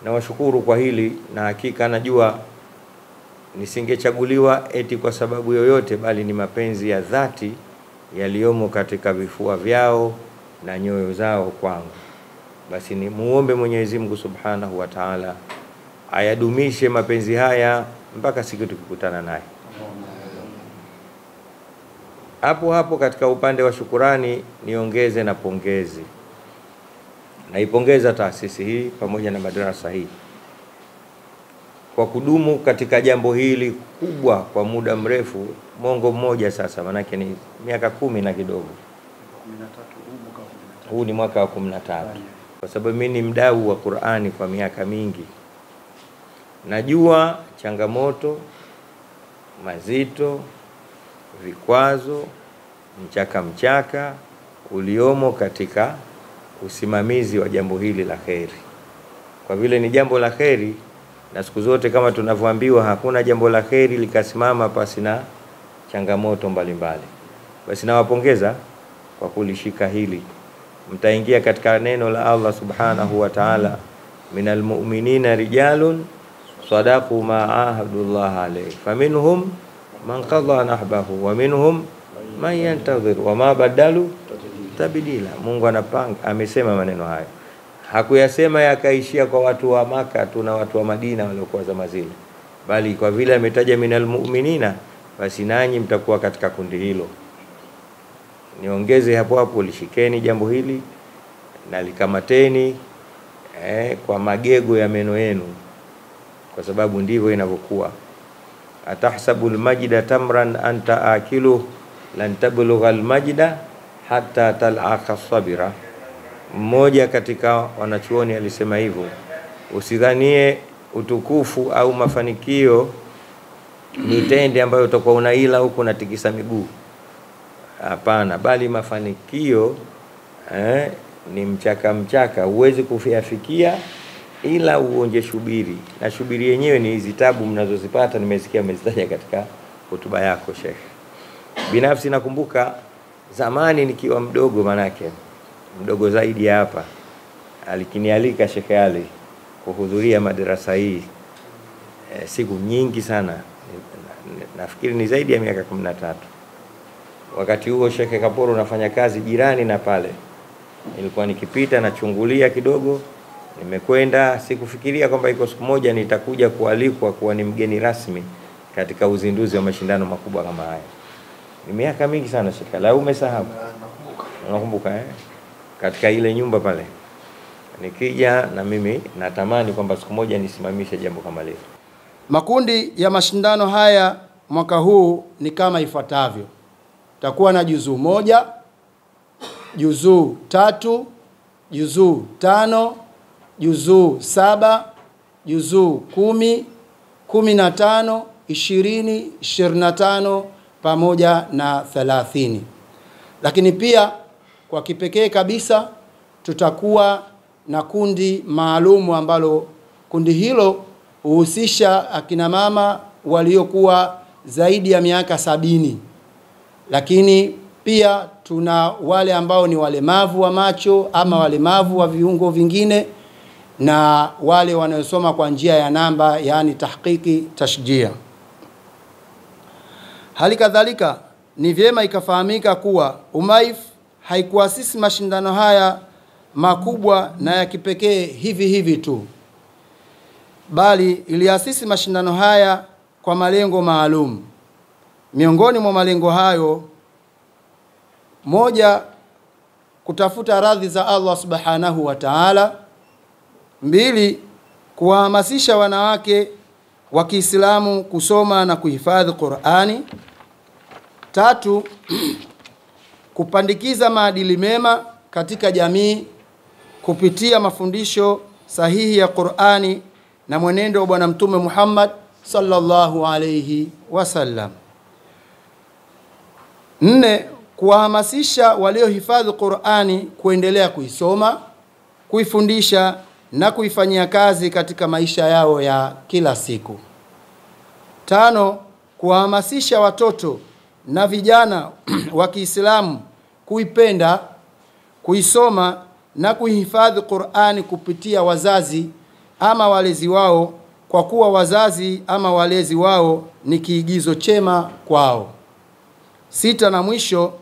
na washukuru kwa hili, na hakika najua nisingechaguliwa eti kwa sababu yoyote, bali ni mapenzi ya dhati yaliyomo katika vifua vyao na nyoyo zao kwangu. Basi ni muombe Mwenyezi Mungu Subhanahu wa Ta'ala ayadumishe mapenzi haya mpaka siku tukikutana naye. Hapo hapo katika upande wa shukurani niongeze na pongezi. Naipongeza taasisi hii pamoja na madrasa hii kwa kudumu katika jambo hili kubwa kwa muda mrefu, mwongo mmoja sasa, manake ni miaka 10 na kidogo. 13 huu ni mwaka wa 13. Kwa sababu mimi ni mdau wa Qur'ani kwa miaka mingi. Najua changamoto, mazito, vikwazo, mchaka uliomo katika usimamizi wa jambo hili la kheri. Kwa vile ni jambo la kheri, na siku zote kama tunavyoambiwa hakuna jambo la kheri likasimama pasi na changamoto mbalimbali. Basi nawapongeza kwa kulishika hili. Mtaingia katika neno la Allah Subhanahu wa Ta'ala, minal mu'minina rijalun sadaqu ma ahadullah alayhi faminhum man qadha nahbahu wa minhum man yantazir wa ma badalu tabdila. Mungu anapanga, amesema maneno hayo. Hakuyasema yakaishia kwa watu wa Maka tu na watu wa Madina waliokuwa zama zile, bali kwa vile ametaja minal mu'minina, basi nanyi mtakuwa katika kundi hilo. Niongeze hapo lishikeni jambo hili na likamateni kwa magego ya meno yenu, kwa sababu ndivyo inavyokuwa. Atahsabul majda tamran anta akilu lan tablughal majda hatta tal'aqa sabira. Mmoja katika wanachuoni alisema hivyo, usidhanie utukufu au mafanikio ni tende ambayo utakuwa unaila huko unatikisa miguu. Hapana, bali mafanikio ni mchaka, huwezi kufikia ila uonje shubiri. Na shubiri yenyewe ni hizi tabu mnazozipata, nimesikia umezitaja katika hotuba yako Sheikh. Binafsi nakumbuka zamani nikiwa mdogo, manake mdogo zaidi hapa, alikinialika Sheikh Ali kuhudhuria madrasa hii siku nyingi sana, nafikiri ni zaidi ya miaka 13. Wakati huo Sheikh Kaporo unafanya kazi jirani na pale. Nilikuwa nikipita na chungulia kidogo, nimekwenda, sikufikiria kwamba iko siku moja nitakuja kualikwa kuwa ni mgeni rasmi katika uzinduzi wa mashindano makubwa kama haya. Ni miaka mingi sana Sheikh. La, umesahau? Nakumbuka katika ile nyumba pale. Nikija na mimi natamani kwamba siku moja nisimamishe jambo kama lile. Makundi ya mashindano haya mwaka huu ni kama ifuatavyo. Takuwa na juzuu 1, juzuu 3, juzuu 5, juzuu 7, juzuu 10, 15, 20, 25 pamoja na 30. Lakini pia kwa kipekee kabisa tutakuwa na kundi maalumu ambalo kundi hilo huhusisha akina mama waliokuwa zaidi ya miaka 70. Lakini pia tuna wale ambao ni walemavu wa macho ama walemavu wa viungo vingine, na wale wanaosoma kwa njia ya namba, yani tahqiqi tashjia. Hali kadhalika ni vyema ikafahamika kuwa Umaif haikuasisi mashindano haya makubwa na ya kipekee hivi tu, bali iliasisi mashindano haya kwa malengo maalum. Miongoni mwa malengo hayo, 1, kutafuta radhi za Allah Subhanahu wa Ta'ala. 2, kuwahamasisha wanawake wa Kiislamu kusoma na kuhifadhi Qur'ani. 3, kupandikiza maadili mema katika jamii kupitia mafundisho sahihi ya Qur'ani na mwenendo wa Bwana Mtume Muhammad sallallahu alayhi wasallam. 4, kuwahamasisha waliohifadhi Qur'ani kuendelea kuisoma, kuifundisha na kuifanyia kazi katika maisha yao ya kila siku. 5, kuwahamasisha watoto na vijana wa Kiislamu kuipenda, kuisoma na kuhifadhi Qur'ani kupitia wazazi ama walezi wao, kwa kuwa wazazi ama walezi wao ni kiigizo chema kwao. 6 na mwisho,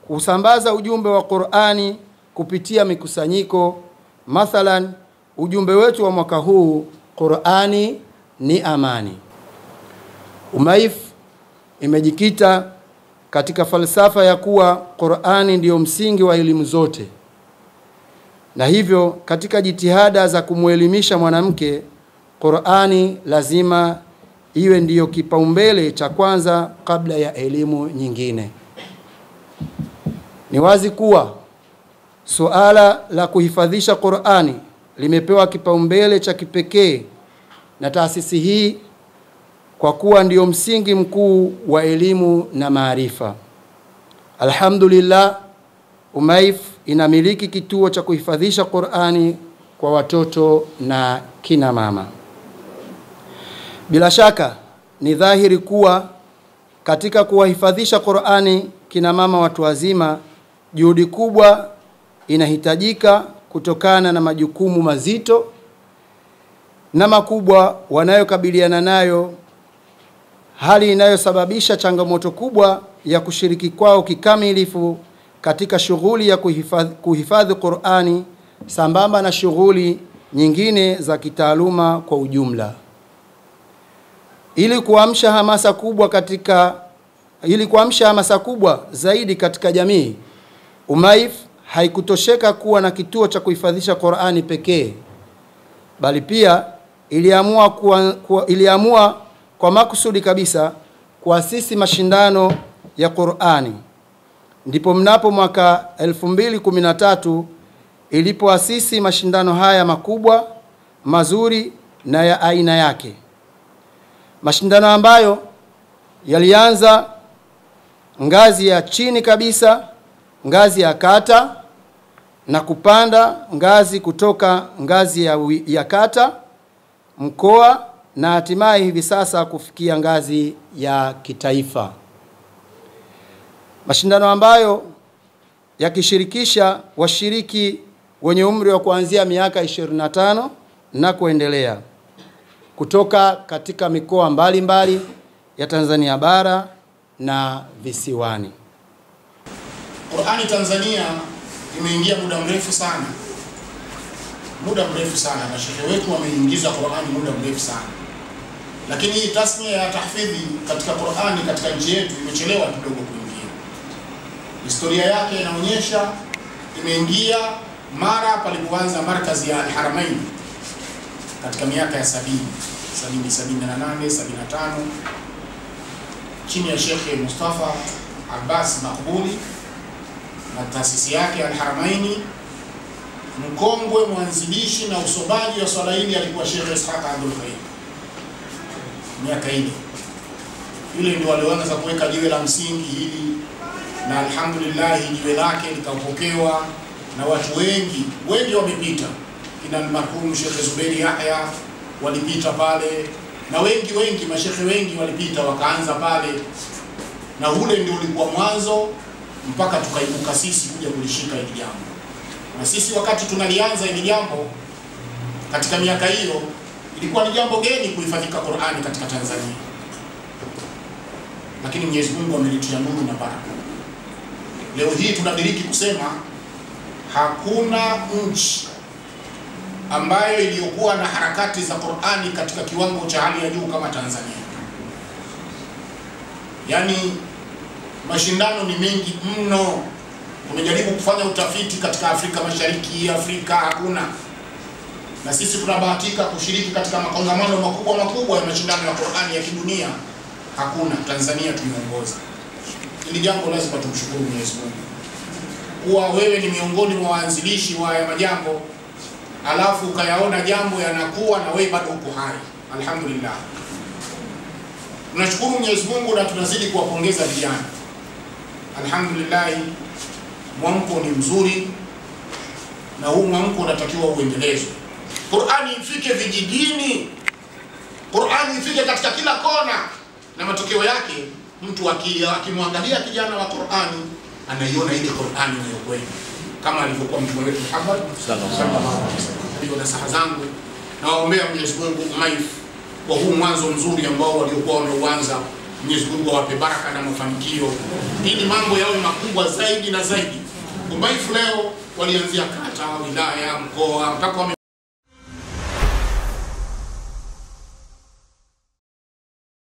kusambaza ujumbe wa Qur'ani kupitia mikusanyiko. Mathalan, ujumbe wetu wa mwaka huu, Qur'ani ni amani. UMAIF imejikita katika falsafa ya kuwa Qur'ani ndiyo msingi wa elimu zote, na hivyo katika jitihada za kumuelimisha mwanamke, Qur'ani lazima iwe ndiyo kipaumbele cha kwanza kabla ya elimu nyingine. Ni wazi kuwa suala la kuhifadhisha Qur'ani limepewa kipaumbele cha kipekee na taasisi hii, kwa kuwa ndiyo msingi mkuu wa elimu na maarifa. Alhamdulillah, UMAIF inamiliki kituo cha kuhifadhisha Qur'ani kwa watoto na kina mama. Bila shaka ni dhahiri kuwa katika kuwahifadhisha Qur'ani kina mama watu wazima, juhudi kubwa inahitajika kutokana na majukumu mazito na makubwa wanayokabiliana nayo, hali inayosababisha changamoto kubwa ya kushiriki kwao kikamilifu katika shughuli ya kuhifadhi Qur'ani sambamba na shughuli nyingine za kitaaluma kwa ujumla. Ili kuamsha hamasa kubwa zaidi katika jamii, UMAIF haikutosheka kuwa na kituo cha kuhifadhisha Qur'ani pekee, bali pia iliamua kwa makusudi kabisa kuasisi mashindano ya Qur'ani. Ndipo mnapo mwaka 2013 ilipoasisi mashindano haya makubwa, mazuri na ya aina yake. Mashindano ambayo yalianza ngazi ya chini kabisa, ngazi ya kata, na kupanda ngazi kutoka ngazi ya kata, mkoa, na hatimaye hivi sasa kufikia ngazi ya kitaifa. Mashindano ambayo yakishirikisha washiriki wenye umri wa kuanzia miaka 25 na kuendelea kutoka katika mikoa mbalimbali ya Tanzania bara na visiwani. Qur'ani Tanzania imeingia muda mrefu sana. Mashehe wetu wameingiza Qur'ani muda mrefu sana. Lakini hii tasnia ya tahfidhi katika Qur'ani katika nchi yetu imechelewa kidogo kuingia. Historia yake inaonyesha imeingia mara palipoanza markazi ya Al-Haramain katika miaka ya 70, 78, 75 chini ya Sheikh Mustafa Abbas Makbuli na taasisi yake Al-Haramaini. Mkongwe mwanzilishi na usomaji wa swala hili alikuwa Sheikh Ishaq Abdul Khair. Miaka ile yule ndio alianza kuweka jiwe la msingi hili, na alhamdulillah jiwe lake likapokewa na watu wengi wamepita. Kina marhum Sheikh Zuberi Yahya walipita pale, na wengi mashehe wengi walipita wakaanza pale, na ule ndio ulikuwa mwanzo mpaka tukaibuka sisi kuja kulishika hili jambo. Na sisi wakati tunalianza hili jambo katika miaka hiyo, ilikuwa ni jambo geni kuhifadhika Qur'ani katika Tanzania. Lakini Mwenyezi Mungu amelitia nuru na baraka. Leo hii tunadiriki kusema hakuna nchi ambayo iliyokuwa na harakati za Qur'ani katika kiwango cha hali ya juu kama Tanzania. Yaani mashindano ni mengi mno. Tumejaribu kufanya utafiti katika Afrika Mashariki, Afrika hakuna. Na sisi tunabahatika kushiriki katika makongamano makubwa ya mashindano ya Qur'ani ya kidunia, hakuna. Tanzania tumeongoza. Hili jambo lazima tumshukuru Mwenyezi Mungu. Kuwa wewe ni miongoni mwa waanzilishi wa haya majambo, alafu ukayaona jambo yanakuwa na wewe bado uko hai. Alhamdulillah. Tunashukuru Mwenyezi Mungu na tunazidi kuwapongeza vijana. Alhamdulillah, mwamko ni mzuri na huu mwamko unatakiwa uendelezwe. Qur'ani ifike vijijini, Qur'ani ifike katika kila kona, na matokeo yake mtu akimwangalia kijana wa Qur'ani anaiona ile Qur'ani ni kweli kama alivyokuwa Mtume wetu Muhammad sallallahu alaihi wasallam. Ndio nasaha zangu na waombea Mwenyezi Mungu Umaif kwa huu mwanzo mzuri ambao waliokuwa wameuanza. Mwenyezi Mungu awape baraka na mafanikio ili mambo yawe makubwa zaidi na zaidi. Umaif leo walianzia kata, wilaya, mkoa mpaka